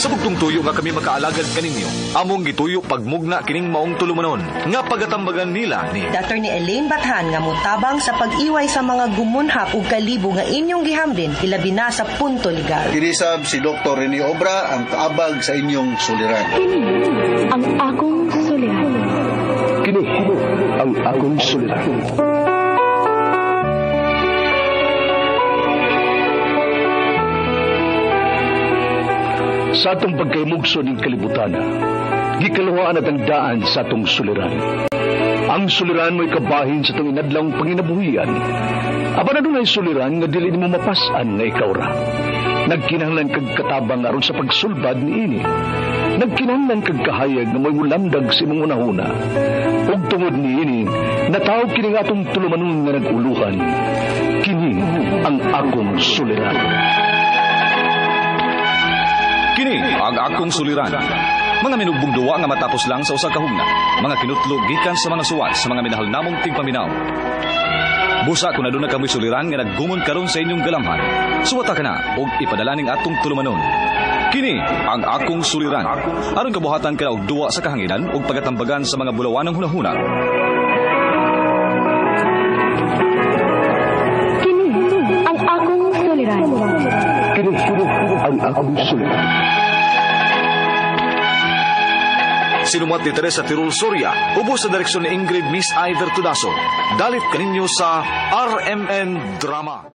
Sa bugtong tuyo nga kami makaalagad kaninyo, among gituyo pagmugna kining maong tulumanon, nga pagatambagan nila ni Dr. ni Elaine Bathan nga mutabang sa pag-iway sa mga gumunhap ug kalibo nga inyong gihamden ilabi na sa punto legal. Kinisab si Dr. Rene Obra ang kaabag sa inyong suliran. Kini ang akong suliran. Kini ang akong suliran. Sa atong pagkaymugso ng kalibutan, gikaluhaan at ang daan sa atong suliran. Ang suliran mo'y kabahin sa itong inadlang panginabuhian. Aba na doon ay suliran nga dili mo mapasan nga ikaw ra. Nagkinahanglan kag katabang aron sa pagsulbad ni ini. Nagkinahanglan kag kahayag na may mulamdag sa imong unahuna. Ug tungod ni ini, natawag kini nga atong tulumanon nga naguluhan. Kini ang akong suliran. Kini ang akong suliran. Mga minugbong duwa nga matapos lang sa usa ka hugna, mga kinutlog gikan sa mga suwat sa mga minahal namong tigpaminaw. Busa kung aduna kamoy suliran nga naggumon karon sa inyong galamhan, suwata ka na og ipadala ning atong tulumanon. Kini ang akong suliran. Aron kabuhatan ka na og duwa sa kahanginan ug pagatambagan sa mga bulawanong hunahuna. Kini ang akong suliran. Kini ang akong suliran. Sinumat ni Teresa Tirul Soria, ubos sa direksyon ni Ingrid Miss Iver Tudaso. Dalit kaninyo sa RMN Drama.